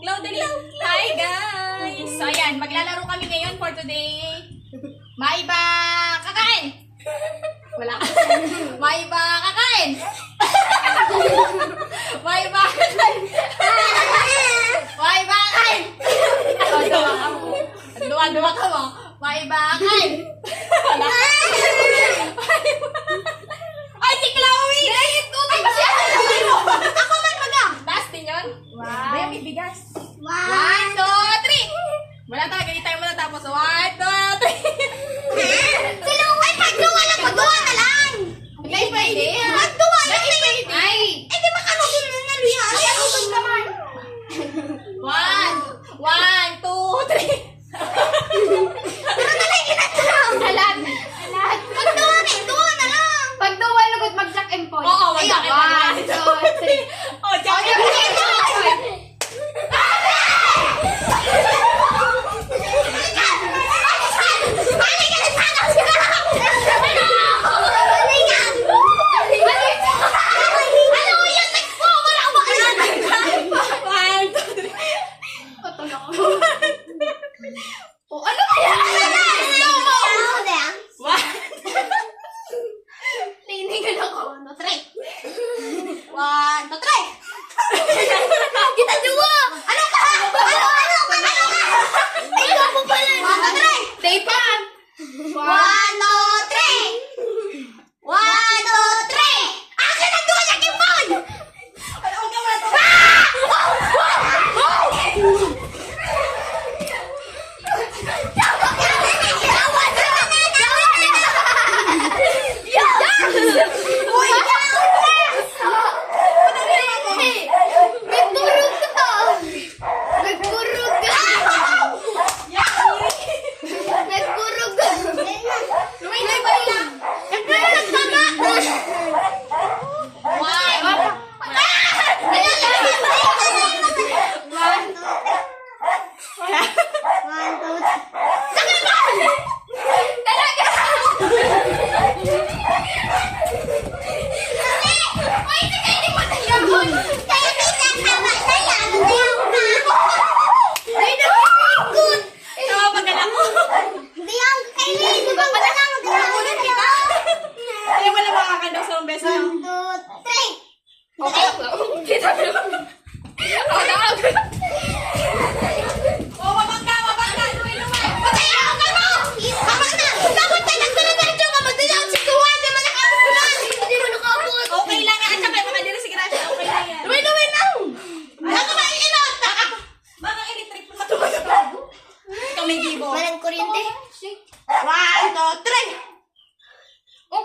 Glow, dali. Hi, guys! So, ayan. Maglalaro kami ngayon for today. Maiba kakain! Wala ka. Maiba kakain! Maiba kakain! Maiba kakain! Duwa ka mo. Maiba kakain! Wala ka. Ay, si Chloe! Ay, siya! Ako man maga! Taas din yun? Wow. May bigas. Wow. 1, 2, 3! Wala tayo, ganit tayo muna tapos. 1, 2, 3! Sino? Ay, pagduwa lang! Pagduwa na lang! Hindi pwede. Pagduwa lang! Ay! Eh, di ba kanusin na nalihan? Ay, ako naman. 1, 2, 3! Pero nalagyan na ito! Alat! Pagduwa na lang! Pagduwa, lagot mag-jack and point. Oo, mag-jack and point. 1, 2, 3. Oh, jack and point! Walang kuryente. 1, 2, 3! Oh,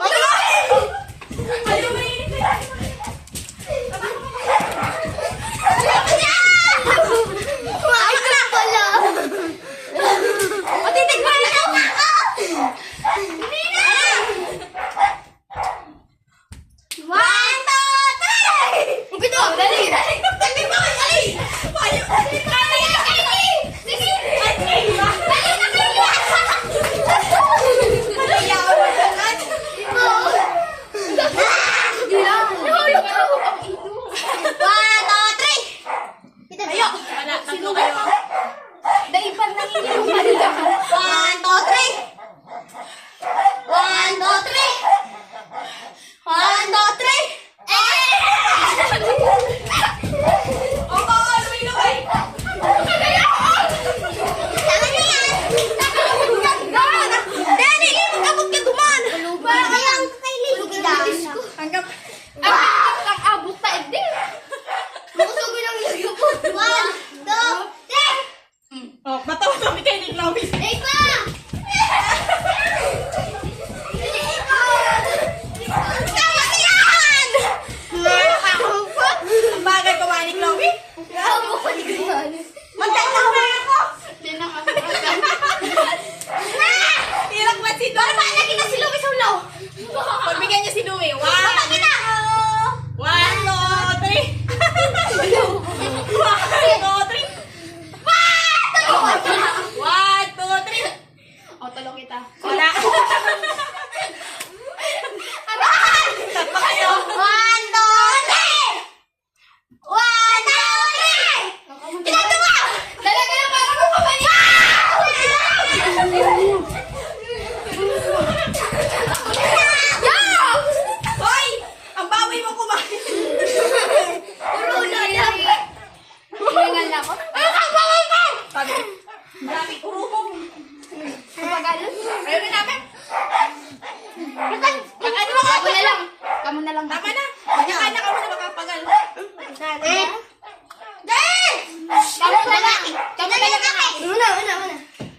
Kamu na lang. Kamu na lang. Una.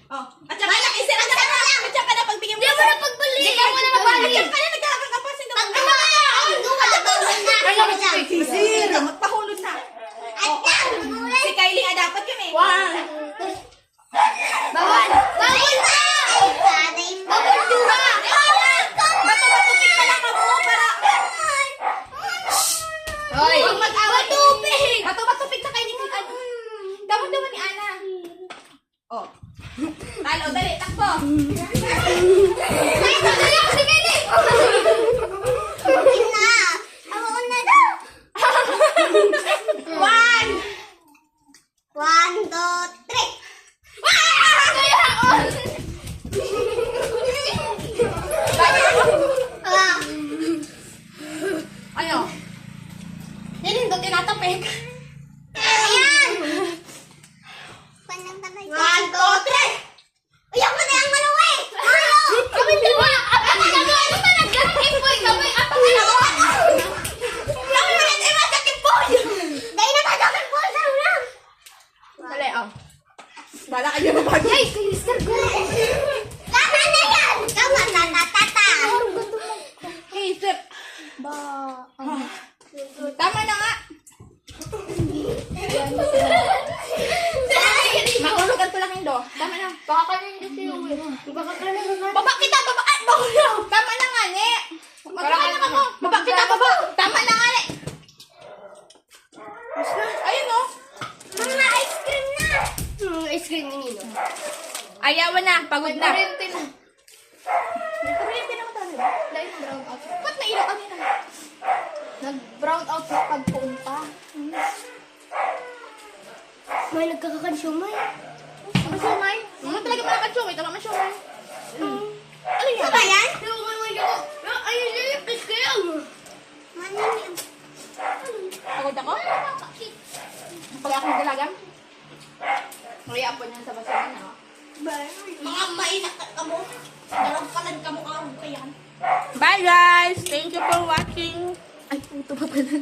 Oh. At saka na, isira na ka na. At saka na, pagbigyan mo. Hindi mo na pagbalik. Hindi ka muna magbalik. At saka na, nagkakakapasin ka muna. Ano ba si Sir, magpahulog na. Si Kylie nga dapat yun eh. Bawal! Bawal na! Bawal dura! Bato-batupik ka lang ako para... Hoy! Huwag mag-away. Batupig! Bato-batupik na kayo ni ano. Daman-daman ni Ana. Oh. Talo, dali, takbo. Ay, madali ako si Kelly! One! 1, 2, 3. Kaya on! Ano? Nilindot, tinatapik. Ayan! 1, 2, 3. Uy, ako na yung maluwi! Kami dalawa! Ano ba nagkakit po? Kami, ako na ako! Kami mo rin, masakit po yun. Dahil natatakin po sa ulang. Dali, oh. Bala kayo na bago. Ay, si Mr. Go! Tama na yan! Tama na, tatata. Isip. Tama na nga. Mahulugan ko lang yung do. Tama na. Baka kanin dito yung Baka kanin na. Baba kita, baba. Ay, mahulog. Tama na nga, ne. Magkakain na ako. Baba kita, baba. Tama na nga, ne. Ayun, oh. Mga ice cream na. Ice cream ni Nino. Ayawan na. Pagod na. Kuryente na. Kuryente naman tayo, ba? Dahil brown out. Ba't nailaw kanina? Nag-brown out sa pagpunta. May nagkakakonsume. Masumay? Ano talaga mga katsumay? Tama masumay. Ano yan? Ba yan? Ay, yung kiss ko yan. Manin. Pagod ako? Pag ako nagdalagan? Kaya po niyan sa basahan na. Mga mainak ka mo. Dalawang palad ka mo ka yan. Bye guys! Thank you for watching. Ay, puto pa pala.